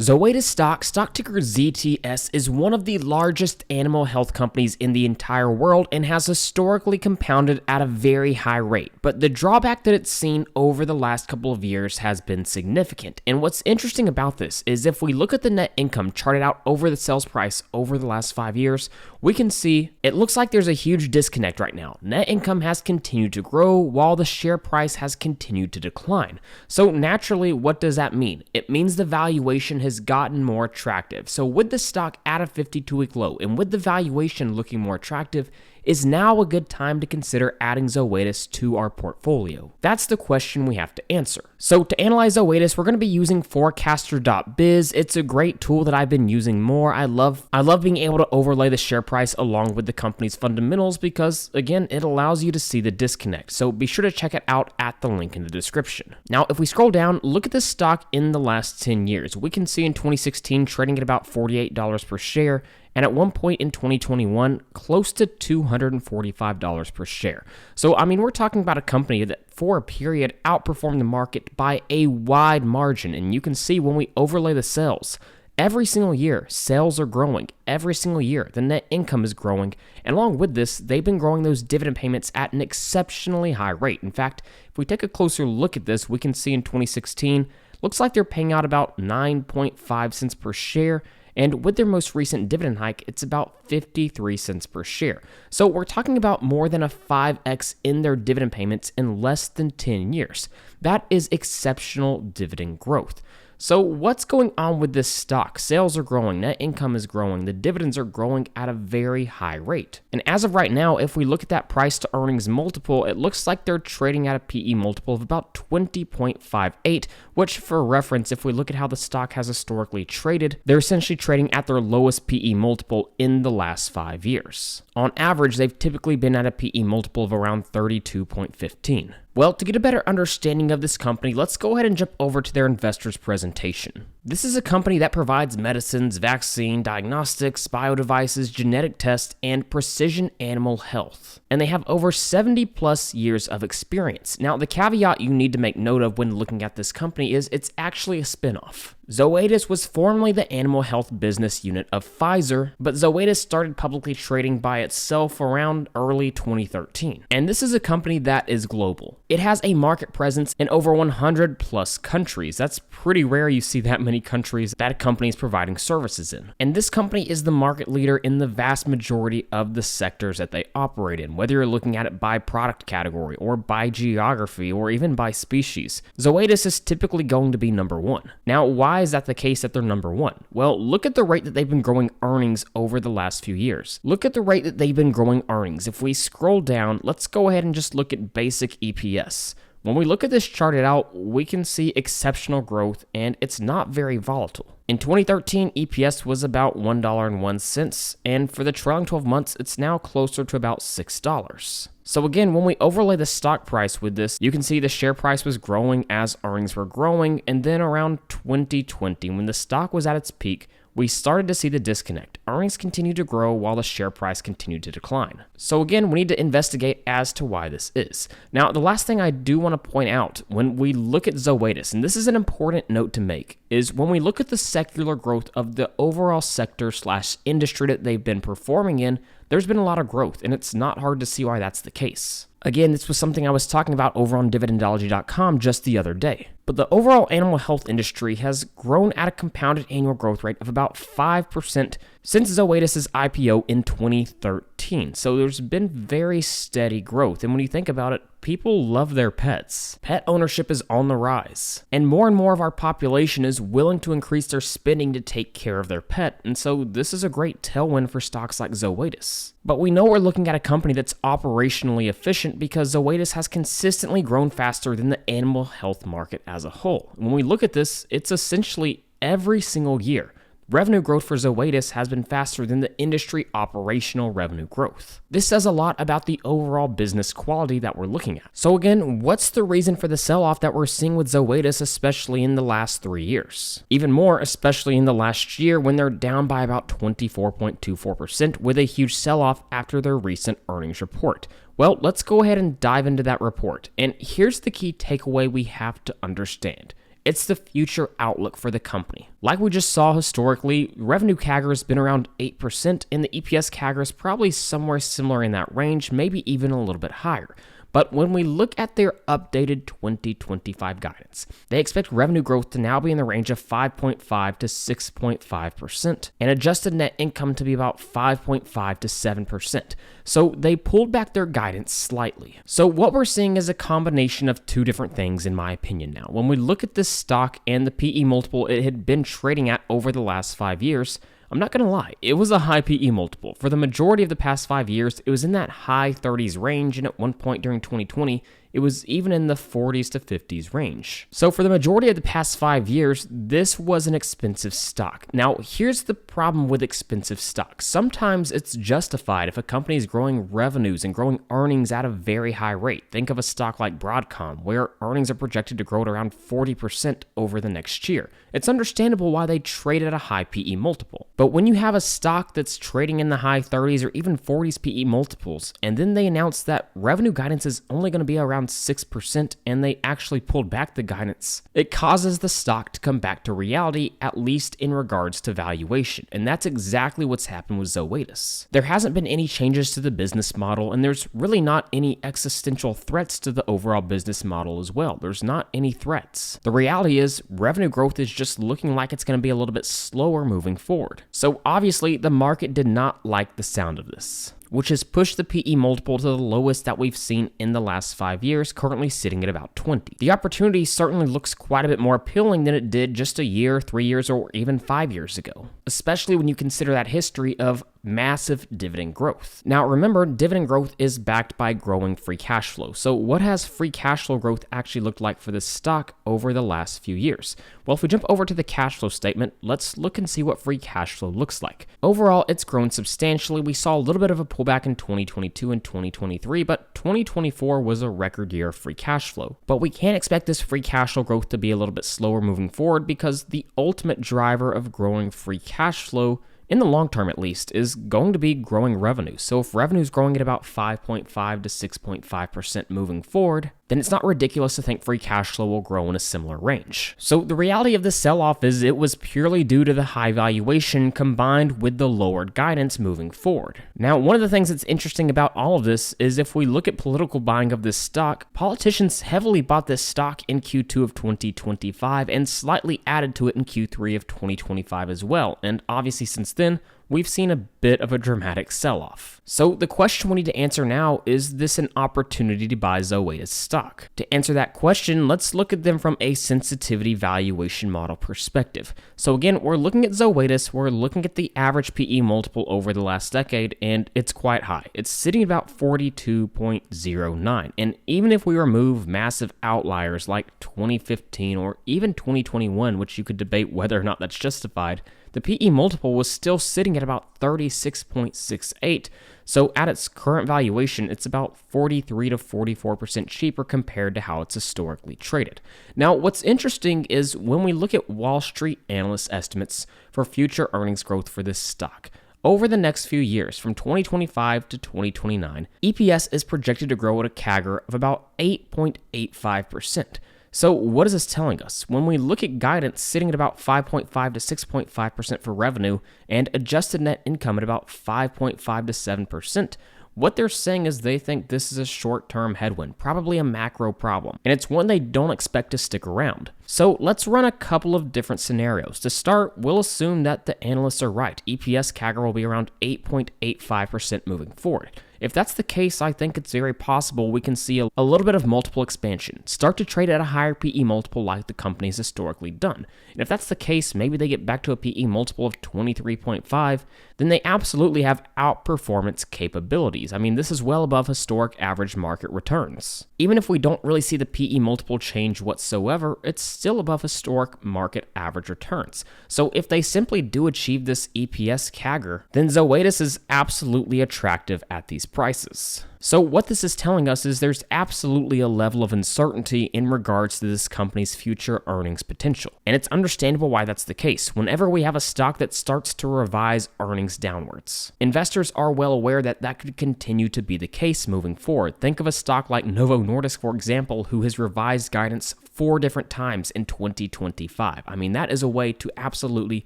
Zoetis stock ticker ZTS, is one of the largest animal health companies in the entire world and has historically compounded at a very high rate. But the drawback that it's seen over the last couple of years has been significant. And what's interesting about this is if we look at the net income charted out over the sales price over the last 5 years, we can see it looks like there's a huge disconnect right now. Net income has continued to grow while the share price has continued to decline. So naturally, what does that mean? It means the valuation has gotten more attractive. So with the stock at a 52-week low and with the valuation looking more attractive, is now a good time to consider adding Zoetis to our portfolio? That's the question we have to answer. So to analyze Zoetis, we're going to be using forecaster.biz. It's a great tool that I've been using more. I love being able to overlay the share price along with the company's fundamentals because, again, it allows you to see the disconnect. So be sure to check it out at the link in the description. Now, if we scroll down, look at this stock in the last 10 years. We can see in 2016 trading at about $48 per share, and at one point in 2021, close to $245 per share. So, I mean, we're talking about a company that for a period outperformed the market by a wide margin. And you can see when we overlay the sales, every single year, sales are growing. Every single year, the net income is growing. And along with this, they've been growing those dividend payments at an exceptionally high rate. In fact, if we take a closer look at this, we can see in 2016, looks like they're paying out about 9.5 cents per share. And with their most recent dividend hike, it's about 53 cents per share. So we're talking about more than a 5x in their dividend payments in less than 10 years. That is exceptional dividend growth. So what's going on with this stock? Sales are growing, net income is growing, the dividends are growing at a very high rate. And as of right now, if we look at that price to earnings multiple, it looks like they're trading at a PE multiple of about 20.58, which for reference, if we look at how the stock has historically traded, they're essentially trading at their lowest PE multiple in the last 5 years. On average, they've typically been at a PE multiple of around 32.15. Well, to get a better understanding of this company, let's go ahead and jump over to their investors presentation. This is a company that provides medicines, vaccine, diagnostics, biodevices, genetic tests, and precision animal health. And they have over 70 plus years of experience. Now, the caveat you need to make note of when looking at this company is it's actually a spinoff. Zoetis was formerly the animal health business unit of Pfizer, but Zoetis started publicly trading by itself around early 2013. And this is a company that is global. It has a market presence in over 100 plus countries. That's pretty rare you see that many countries that a company is providing services in. And this company is the market leader in the vast majority of the sectors that they operate in, whether you're looking at it by product category or by geography or even by species. Zoetis is typically going to be number one. Now, why is that the case that they're number one? Well, look at the rate that they've been growing earnings over the last few years. Look at the rate that they've been growing earnings. If we scroll down, let's go ahead and just look at basic EPS. When we look at this charted out, we can see exceptional growth and it's not very volatile. In 2013, EPS was about $1.01, and for the trailing 12 months, it's now closer to about $6. So again, when we overlay the stock price with this, you can see the share price was growing as earnings were growing, and then around 2020, when the stock was at its peak, we started to see the disconnect. Earnings continued to grow while the share price continued to decline. So again, we need to investigate as to why this is. Now, the last thing I do want to point out when we look at Zoetis, and this is an important note to make, is when we look at the secular growth of the overall sector/industry that they've been performing in, there's been a lot of growth, and it's not hard to see why that's the case. Again, this was something I was talking about over on Dividendology.com just the other day. But the overall animal health industry has grown at a compounded annual growth rate of about 5% since Zoetis' IPO in 2013. So there's been very steady growth. And when you think about it, people love their pets. Pet ownership is on the rise. And more of our population is willing to increase their spending to take care of their pet. And so this is a great tailwind for stocks like Zoetis. But we know we're looking at a company that's operationally efficient because Zoetis has consistently grown faster than the animal health market as a whole. When we look at this, it's essentially every single year. Revenue growth for Zoetis has been faster than the industry operational revenue growth. This says a lot about the overall business quality that we're looking at. So again, what's the reason for the sell-off that we're seeing with Zoetis, especially in the last 3 years? Even more, especially in the last year when they're down by about 24.24% with a huge sell-off after their recent earnings report. Well, let's go ahead and dive into that report. And here's the key takeaway we have to understand. It's the future outlook for the company. Like we just saw historically, revenue CAGR has been around 8%, and the EPS CAGR is probably somewhere similar in that range, maybe even a little bit higher. But when we look at their updated 2025 guidance, they expect revenue growth to now be in the range of 5.5 to 6.5%, and adjusted net income to be about 5.5 to 7%. So they pulled back their guidance slightly. So what we're seeing is a combination of two different things in my opinion now. When we look at this stock and the PE multiple it had been trading at over the last 5 years, I'm not going to lie, it was a high PE multiple. For the majority of the past 5 years, it was in that high 30s range, and at one point during 2020, it was even in the 40s to 50s range. So for the majority of the past 5 years, this was an expensive stock. Now, here's the problem with expensive stocks. Sometimes it's justified if a company is growing revenues and growing earnings at a very high rate. Think of a stock like Broadcom, where earnings are projected to grow at around 40% over the next year. It's understandable why they trade at a high PE multiple. But when you have a stock that's trading in the high 30s or even 40s PE multiples, and then they announce that revenue guidance is only going to be around 6%, and they actually pulled back the guidance, it causes the stock to come back to reality, at least in regards to valuation. And that's exactly what's happened with Zoetis. There hasn't been any changes to the business model, and there's really not any existential threats to the overall business model as well. There's not any threats. The reality is revenue growth is just looking like it's going to be a little bit slower moving forward. So obviously the market did not like the sound of this, which has pushed the PE multiple to the lowest that we've seen in the last 5 years, currently sitting at about 20. The opportunity certainly looks quite a bit more appealing than it did just a year, 3 years, or even 5 years ago, especially when you consider that history of massive dividend growth. Now remember, dividend growth is backed by growing free cash flow. So what has free cash flow growth actually looked like for this stock over the last few years? Well, if we jump over to the cash flow statement, let's look and see what free cash flow looks like. Overall, it's grown substantially. We saw a little bit of a pullback in 2022 and 2023, but 2024 was a record year of free cash flow. But we can't expect this free cash flow growth to be a little bit slower moving forward, because the ultimate driver of growing free cash flow, in the long term at least, is going to be growing revenue. So if revenue is growing at about 5.5 to 6.5% moving forward, then it's not ridiculous to think free cash flow will grow in a similar range. So the reality of this sell-off is it was purely due to the high valuation combined with the lowered guidance moving forward. Now, one of the things that's interesting about all of this is if we look at political buying of this stock, politicians heavily bought this stock in Q2 of 2025 and slightly added to it in Q3 of 2025 as well. And obviously since then, we've seen a bit of a dramatic sell-off. So the question we need to answer now, is this an opportunity to buy Zoetis stock? To answer that question, let's look at them from a sensitivity valuation model perspective. So again, we're looking at Zoetis, we're looking at the average PE multiple over the last decade, and it's quite high. It's sitting about 42.09. And even if we remove massive outliers like 2015 or even 2021, which you could debate whether or not that's justified, the PE multiple was still sitting at about 36.68, so at its current valuation, it's about 43 to 44% cheaper compared to how it's historically traded. Now, what's interesting is when we look at Wall Street analyst estimates for future earnings growth for this stock, over the next few years, from 2025 to 2029, EPS is projected to grow at a CAGR of about 8.85%. So what is this telling us? When we look at guidance sitting at about 5.5 to 6.5% for revenue and adjusted net income at about 5.5 to 7%, what they're saying is they think this is a short-term headwind, probably a macro problem, and it's one they don't expect to stick around. So let's run a couple of different scenarios. To start, we'll assume that the analysts are right. EPS CAGR will be around 8.85% moving forward. If that's the case, I think it's very possible we can see a little bit of multiple expansion, start to trade at a higher PE multiple like the company's historically done. And if that's the case, maybe they get back to a PE multiple of 23.5, then they absolutely have outperformance capabilities. I mean, this is well above historic average market returns. Even if we don't really see the PE multiple change whatsoever, it's still above historic market average returns. So if they simply do achieve this EPS CAGR, then Zoetis is absolutely attractive at these prices. So what this is telling us is there's absolutely a level of uncertainty in regards to this company's future earnings potential. And it's understandable why that's the case whenever we have a stock that starts to revise earnings downwards. Investors are well aware that that could continue to be the case moving forward. Think of a stock like Novo Nordisk, for example, who has revised guidance 4 different times in 2025. I mean, that is a way to absolutely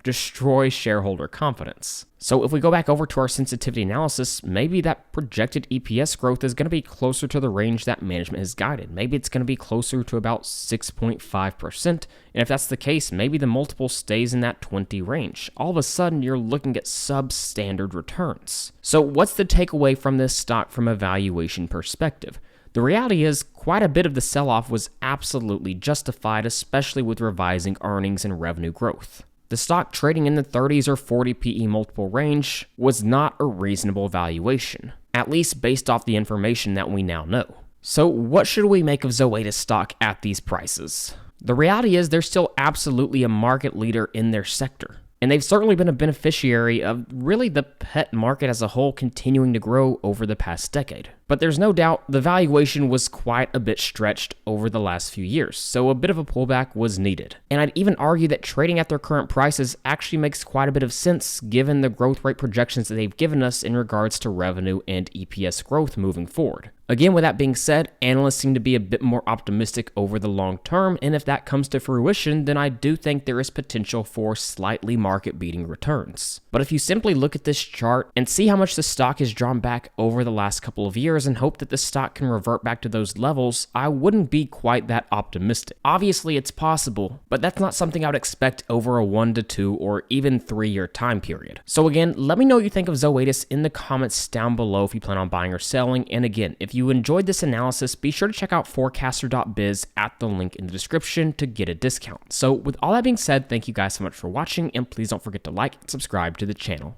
destroy shareholder confidence. So if we go back over to our sensitivity analysis, maybe that projected EPS growth is going to be closer to the range that management has guided. Maybe it's going to be closer to about 6.5%. And if that's the case, maybe the multiple stays in that 20 range. All of a sudden, you're looking at substandard returns. So what's the takeaway from this stock from a valuation perspective? The reality is, quite a bit of the sell-off was absolutely justified, especially with revising earnings and revenue growth. The stock trading in the 30s or 40 PE multiple range was not a reasonable valuation, at least based off the information that we now know. So what should we make of Zoetis stock at these prices? The reality is they're still absolutely a market leader in their sector. And they've certainly been a beneficiary of really the pet market as a whole continuing to grow over the past decade. But there's no doubt the valuation was quite a bit stretched over the last few years, so a bit of a pullback was needed. And I'd even argue that trading at their current prices actually makes quite a bit of sense given the growth rate projections that they've given us in regards to revenue and EPS growth moving forward. Again, with that being said, analysts seem to be a bit more optimistic over the long term, and if that comes to fruition, then I do think there is potential for slightly market-beating returns. But if you simply look at this chart and see how much the stock has drawn back over the last couple of years and hope that the stock can revert back to those levels, I wouldn't be quite that optimistic. Obviously, it's possible, but that's not something I would expect over a 1 to 2 or even 3-year time period. So again, let me know what you think of Zoetis in the comments down below if you plan on buying or selling, and again, if you enjoyed this analysis, be sure to check out forecaster.biz at the link in the description to get a discount. So with all that being said, thank you guys so much for watching, and please don't forget to like and subscribe to the channel.